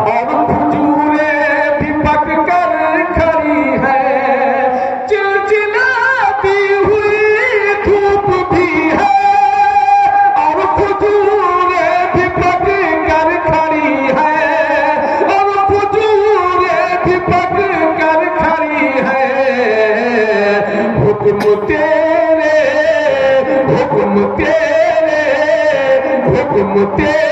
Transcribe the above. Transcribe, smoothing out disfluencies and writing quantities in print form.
और खजूरें भी पक कर खड़ी है, चिलचिलाती हुई धूप भी है, और खजूरें भी पक कर खड़ी है, और खजूरें भी पक कर खड़ी है। हुक्म तेरे, हुक्म तेरे, हुक्म तेरे